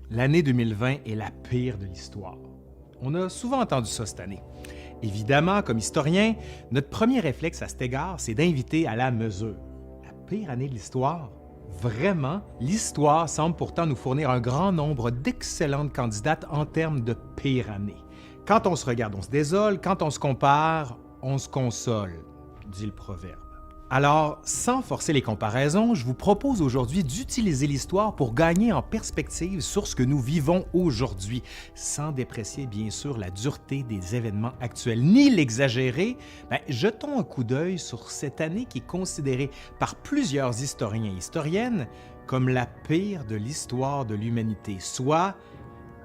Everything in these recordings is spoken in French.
L'année 2020 est la pire de l'histoire. On a souvent entendu ça cette année. Évidemment, comme historien, notre premier réflexe à cet égard, c'est d'inviter à la mesure. La pire année de l'histoire? Vraiment, l'histoire semble pourtant nous fournir un grand nombre d'excellentes candidates en termes de pire année. Quand on se regarde, on se désole, quand on se compare, on se console, dit le proverbe. Alors, sans forcer les comparaisons, je vous propose aujourd'hui d'utiliser l'histoire pour gagner en perspective sur ce que nous vivons aujourd'hui, sans déprécier bien sûr la dureté des événements actuels, ni l'exagérer. Jetons un coup d'œil sur cette année qui est considérée par plusieurs historiens et historiennes comme la pire de l'histoire de l'humanité, soit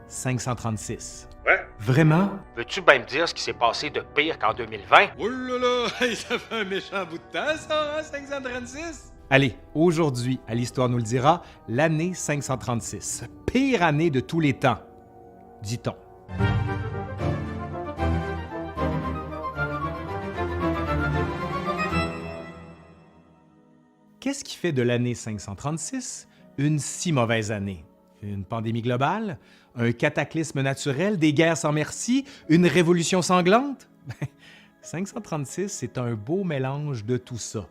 536. Ouais? Vraiment? Veux-tu bien me dire ce qui s'est passé de pire qu'en 2020? Oh là là, ça fait un méchant bout de temps, ça, hein, 536? Allez, aujourd'hui, à l'Histoire nous le dira, l'année 536, pire année de tous les temps, dit-on. Qu'est-ce qui fait de l'année 536 une si mauvaise année? Une pandémie globale? Un cataclysme naturel? Des guerres sans merci? Une révolution sanglante? 536, c'est un beau mélange de tout ça.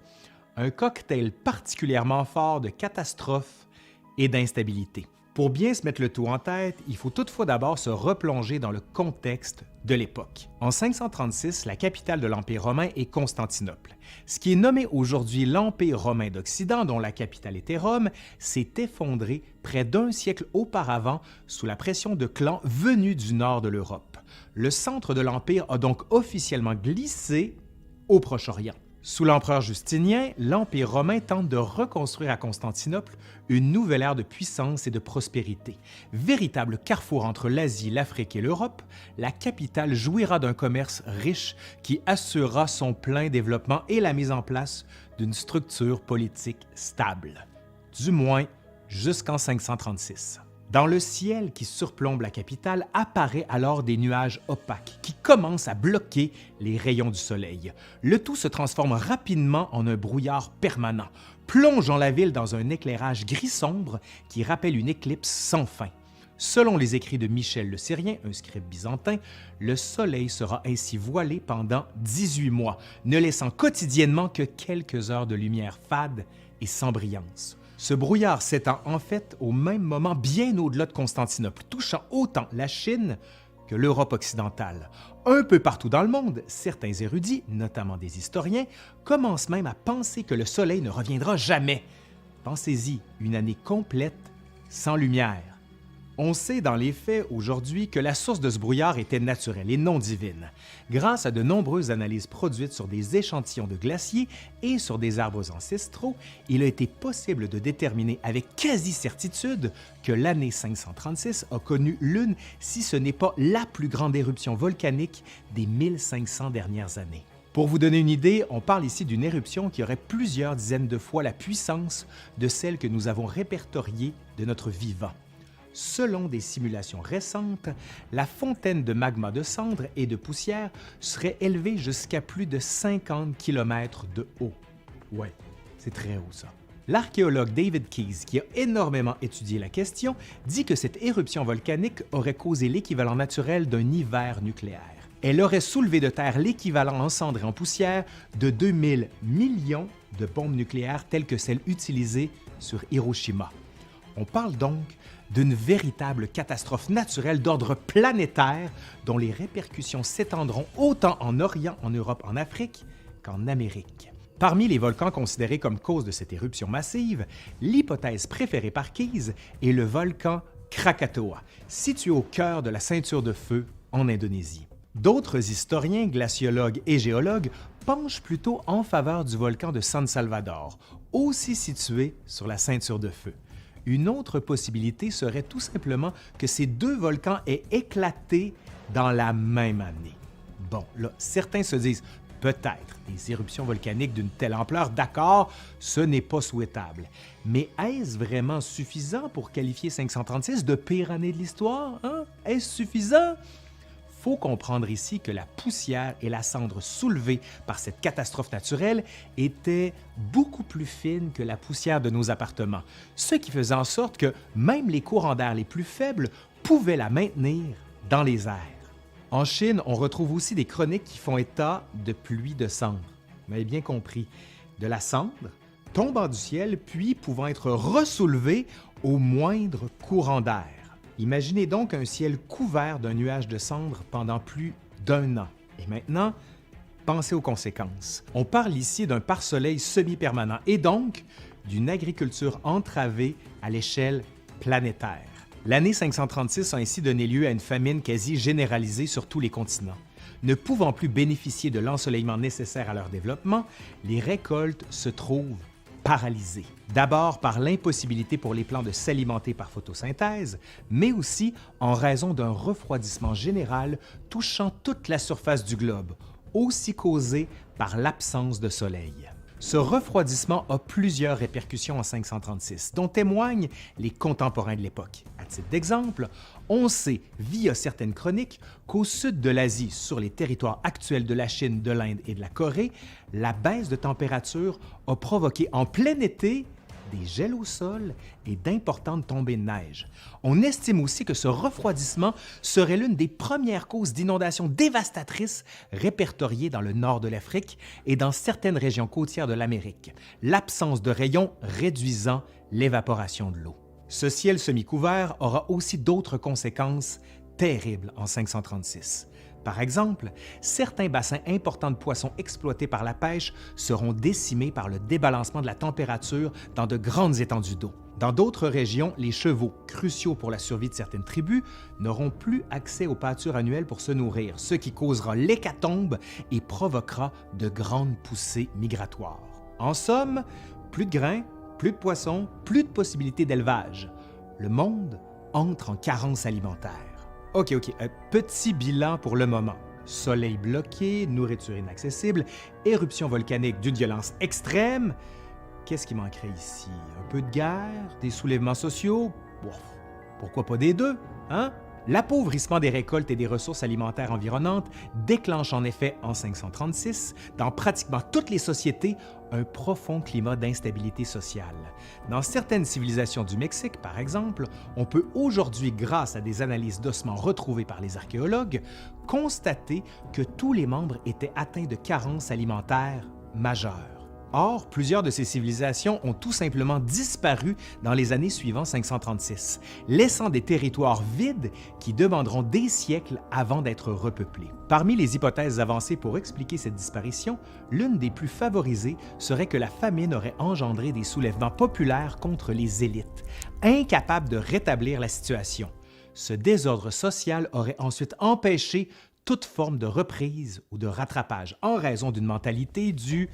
Un cocktail particulièrement fort de catastrophes et d'instabilité. Pour bien se mettre le tout en tête, il faut toutefois d'abord se replonger dans le contexte de l'époque. En 536, la capitale de l'Empire romain est Constantinople. Ce qui est nommé aujourd'hui l'Empire romain d'Occident, dont la capitale était Rome, s'est effondré près d'un siècle auparavant sous la pression de clans venus du nord de l'Europe. Le centre de l'Empire a donc officiellement glissé au Proche-Orient. Sous l'empereur Justinien, l'Empire romain tente de reconstruire à Constantinople une nouvelle ère de puissance et de prospérité. Véritable carrefour entre l'Asie, l'Afrique et l'Europe, la capitale jouira d'un commerce riche qui assurera son plein développement et la mise en place d'une structure politique stable. Du moins, jusqu'en 536. Dans le ciel qui surplombe la capitale apparaît alors des nuages opaques qui commencent à bloquer les rayons du soleil. Le tout se transforme rapidement en un brouillard permanent, plongeant la ville dans un éclairage gris sombre qui rappelle une éclipse sans fin. Selon les écrits de Michel le Syrien, un scribe byzantin, le soleil sera ainsi voilé pendant 18 mois, ne laissant quotidiennement que quelques heures de lumière fade et sans brillance. Ce brouillard s'étend en fait au même moment bien au-delà de Constantinople, touchant autant la Chine que l'Europe occidentale. Un peu partout dans le monde, certains érudits, notamment des historiens, commencent même à penser que le soleil ne reviendra jamais. Pensez-y, une année complète sans lumière. On sait dans les faits aujourd'hui que la source de ce brouillard était naturelle et non divine. Grâce à de nombreuses analyses produites sur des échantillons de glaciers et sur des arbres ancestraux, il a été possible de déterminer avec quasi-certitude que l'année 536 a connu l'une, si ce n'est pas la plus grande éruption volcanique des 1500 dernières années. Pour vous donner une idée, on parle ici d'une éruption qui aurait plusieurs dizaines de fois la puissance de celle que nous avons répertoriée de notre vivant. Selon des simulations récentes, la fontaine de magma de cendres et de poussière serait élevée jusqu'à plus de 50 km de haut. Ouais, c'est très haut ça. L'archéologue David Keyes, qui a énormément étudié la question, dit que cette éruption volcanique aurait causé l'équivalent naturel d'un hiver nucléaire. Elle aurait soulevé de terre l'équivalent en cendres et en poussière de 2000 millions de bombes nucléaires telles que celles utilisées sur Hiroshima. On parle donc d'une véritable catastrophe naturelle d'ordre planétaire dont les répercussions s'étendront autant en Orient, en Europe, en Afrique qu'en Amérique. Parmi les volcans considérés comme cause de cette éruption massive, l'hypothèse préférée par Keyes est le volcan Krakatoa, situé au cœur de la ceinture de feu en Indonésie. D'autres historiens, glaciologues et géologues penchent plutôt en faveur du volcan de San Salvador, aussi situé sur la ceinture de feu. Une autre possibilité serait tout simplement que ces deux volcans aient éclaté dans la même année. Bon, là, certains se disent peut-être des éruptions volcaniques d'une telle ampleur, d'accord, ce n'est pas souhaitable. Mais est-ce vraiment suffisant pour qualifier 536 de pire année de l'histoire? Hein? Est-ce suffisant? Faut comprendre ici que la poussière et la cendre soulevées par cette catastrophe naturelle étaient beaucoup plus fines que la poussière de nos appartements, ce qui faisait en sorte que même les courants d'air les plus faibles pouvaient la maintenir dans les airs. En Chine, on retrouve aussi des chroniques qui font état de pluie de cendre. Vous m'avez bien compris, de la cendre tombant du ciel puis pouvant être ressoulevée au moindre courant d'air. Imaginez donc un ciel couvert d'un nuage de cendre pendant plus d'1 an. Et maintenant, pensez aux conséquences. On parle ici d'un pare-soleil semi-permanent et donc d'une agriculture entravée à l'échelle planétaire. L'année 536 a ainsi donné lieu à une famine quasi généralisée sur tous les continents. Ne pouvant plus bénéficier de l'ensoleillement nécessaire à leur développement, les récoltes se trouvent paralysées. D'abord par l'impossibilité pour les plants de s'alimenter par photosynthèse, mais aussi en raison d'un refroidissement général touchant toute la surface du globe, aussi causé par l'absence de soleil. Ce refroidissement a plusieurs répercussions en 536, dont témoignent les contemporains de l'époque. À titre d'exemple, on sait, via certaines chroniques, qu'au sud de l'Asie, sur les territoires actuels de la Chine, de l'Inde et de la Corée, la baisse de température a provoqué en plein été des gels au sol et d'importantes tombées de neige. On estime aussi que ce refroidissement serait l'une des premières causes d'inondations dévastatrices répertoriées dans le nord de l'Afrique et dans certaines régions côtières de l'Amérique, l'absence de rayons réduisant l'évaporation de l'eau. Ce ciel semi-couvert aura aussi d'autres conséquences terribles en 536. Par exemple, certains bassins importants de poissons exploités par la pêche seront décimés par le débalancement de la température dans de grandes étendues d'eau. Dans d'autres régions, les chevaux, cruciaux pour la survie de certaines tribus, n'auront plus accès aux pâtures annuelles pour se nourrir, ce qui causera l'hécatombe et provoquera de grandes poussées migratoires. En somme, plus de grains, plus de poissons, plus de possibilités d'élevage. Le monde entre en carence alimentaire. OK, petit bilan pour le moment. Soleil bloqué, nourriture inaccessible, éruption volcanique d'une violence extrême. Qu'est-ce qui manquerait ici? Un peu de guerre, des soulèvements sociaux? Bouf, pourquoi pas des deux, hein? L'appauvrissement des récoltes et des ressources alimentaires environnantes déclenche en effet en 536, dans pratiquement toutes les sociétés, un profond climat d'instabilité sociale. Dans certaines civilisations du Mexique, par exemple, on peut aujourd'hui, grâce à des analyses d'ossements retrouvées par les archéologues, constater que tous les membres étaient atteints de carences alimentaires majeures. Or, plusieurs de ces civilisations ont tout simplement disparu dans les années suivant 536, laissant des territoires vides qui demanderont des siècles avant d'être repeuplés. Parmi les hypothèses avancées pour expliquer cette disparition, l'une des plus favorisées serait que la famine aurait engendré des soulèvements populaires contre les élites, incapables de rétablir la situation. Ce désordre social aurait ensuite empêché toute forme de reprise ou de rattrapage en raison d'une mentalité du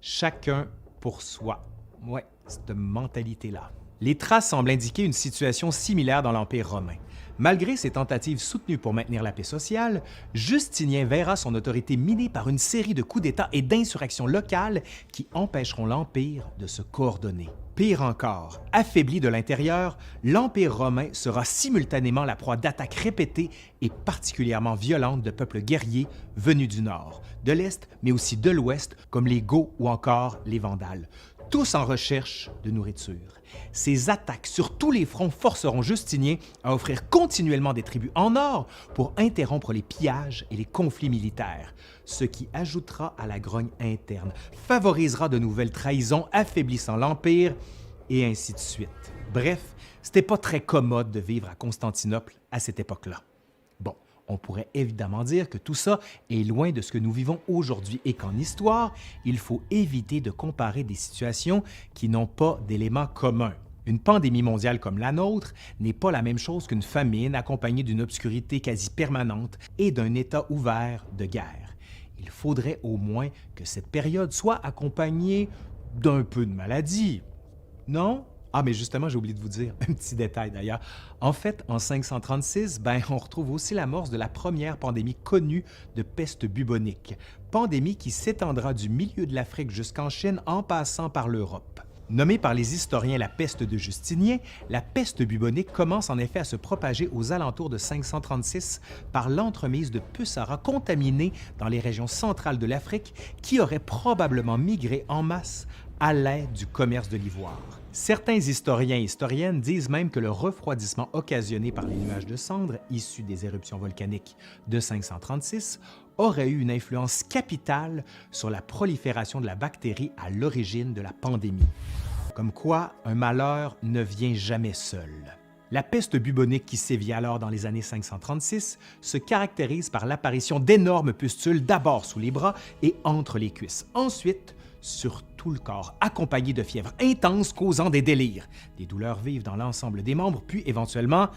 chacun pour soi. Ouais, cette mentalité-là. Les traces semblent indiquer une situation similaire dans l'Empire romain. Malgré ses tentatives soutenues pour maintenir la paix sociale, Justinien verra son autorité minée par une série de coups d'État et d'insurrections locales qui empêcheront l'Empire de se coordonner. Pire encore, affaibli de l'intérieur, l'Empire romain sera simultanément la proie d'attaques répétées et particulièrement violentes de peuples guerriers venus du nord, de l'est, mais aussi de l'ouest, comme les Goths ou encore les Vandales, tous en recherche de nourriture. Ces attaques sur tous les fronts forceront Justinien à offrir continuellement des tributs en or pour interrompre les pillages et les conflits militaires, ce qui ajoutera à la grogne interne, favorisera de nouvelles trahisons, affaiblissant l'Empire, et ainsi de suite. Bref, c'était pas très commode de vivre à Constantinople à cette époque-là. Bon, on pourrait évidemment dire que tout ça est loin de ce que nous vivons aujourd'hui et qu'en histoire, il faut éviter de comparer des situations qui n'ont pas d'éléments communs. Une pandémie mondiale comme la nôtre n'est pas la même chose qu'une famine accompagnée d'une obscurité quasi permanente et d'un état ouvert de guerre. Il faudrait au moins que cette période soit accompagnée d'un peu de maladie. Non? Ah, mais justement, j'ai oublié de vous dire un petit détail d'ailleurs. En fait, en 536, on retrouve aussi l'amorce de la première pandémie connue de peste bubonique, pandémie qui s'étendra du milieu de l'Afrique jusqu'en Chine en passant par l'Europe. Nommée par les historiens la peste de Justinien, la peste bubonique commence en effet à se propager aux alentours de 536 par l'entremise de puces à rats contaminées dans les régions centrales de l'Afrique qui auraient probablement migré en masse à l'aide du commerce de l'ivoire. Certains historiens et historiennes disent même que le refroidissement occasionné par les nuages de cendres issus des éruptions volcaniques de 536 aurait eu une influence capitale sur la prolifération de la bactérie à l'origine de la pandémie. Comme quoi, un malheur ne vient jamais seul. La peste bubonique qui sévit alors dans les années 536 se caractérise par l'apparition d'énormes pustules d'abord sous les bras et entre les cuisses, ensuite sur tout le corps, accompagnées de fièvres intenses causant des délires, des douleurs vives dans l'ensemble des membres, puis éventuellement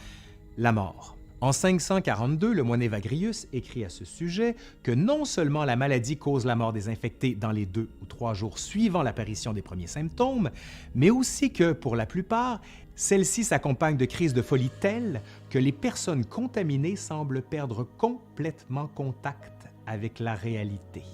la mort. En 542, le moine Evagrius écrit à ce sujet que non seulement la maladie cause la mort des infectés dans les 2 ou 3 jours suivant l'apparition des premiers symptômes, mais aussi que, pour la plupart, celle-ci s'accompagne de crises de folie telles que les personnes contaminées semblent perdre complètement contact avec la réalité.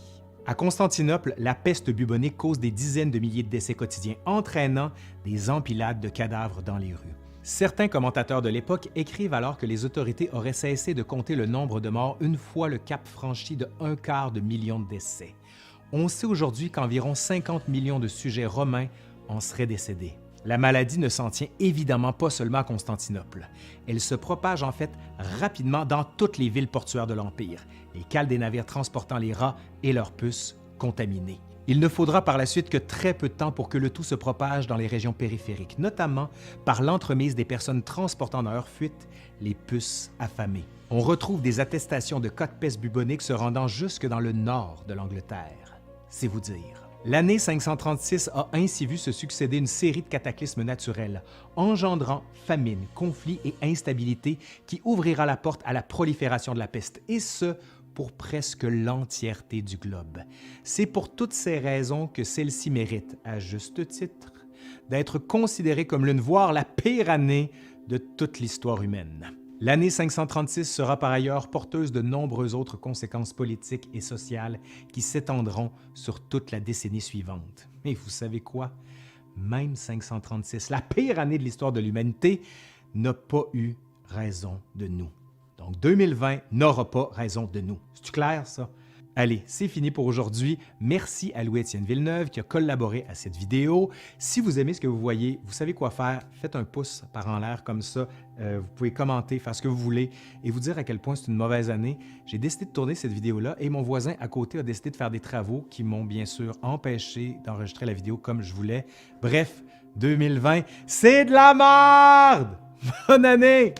À Constantinople, la peste bubonique cause des dizaines de milliers de décès quotidiens, entraînant des empilades de cadavres dans les rues. Certains commentateurs de l'époque écrivent alors que les autorités auraient cessé de compter le nombre de morts une fois le cap franchi de 250 000 de décès. On sait aujourd'hui qu'environ 50 millions de sujets romains en seraient décédés. La maladie ne s'en tient évidemment pas seulement à Constantinople. Elle se propage en fait rapidement dans toutes les villes portuaires de l'Empire, les cales des navires transportant les rats et leurs puces contaminés. Il ne faudra par la suite que très peu de temps pour que le tout se propage dans les régions périphériques, notamment par l'entremise des personnes transportant dans leur fuite les puces affamées. On retrouve des attestations de cas de peste bubonique se rendant jusque dans le nord de l'Angleterre. C'est vous dire. L'année 536 a ainsi vu se succéder une série de cataclysmes naturels, engendrant famine, conflits et instabilité qui ouvrira la porte à la prolifération de la peste, et ce, pour presque l'entièreté du globe. C'est pour toutes ces raisons que celle-ci mérite, à juste titre, d'être considérée comme l'une, voire la pire année de toute l'histoire humaine. L'année 536 sera par ailleurs porteuse de nombreuses autres conséquences politiques et sociales qui s'étendront sur toute la décennie suivante. Mais vous savez quoi? Même 536, la pire année de l'histoire de l'humanité, n'a pas eu raison de nous. Donc 2020 n'aura pas raison de nous. C'est clair, ça? Allez, c'est fini pour aujourd'hui. Merci à Louis-Étienne Villeneuve qui a collaboré à cette vidéo. Si vous aimez ce que vous voyez, vous savez quoi faire. Faites un pouce par en l'air comme ça. Vous pouvez commenter, faire ce que vous voulez et vous dire à quel point c'est une mauvaise année. J'ai décidé de tourner cette vidéo-là et mon voisin à côté a décidé de faire des travaux qui m'ont bien sûr empêché d'enregistrer la vidéo comme je voulais. Bref, 2020, c'est de la merde! Bonne année!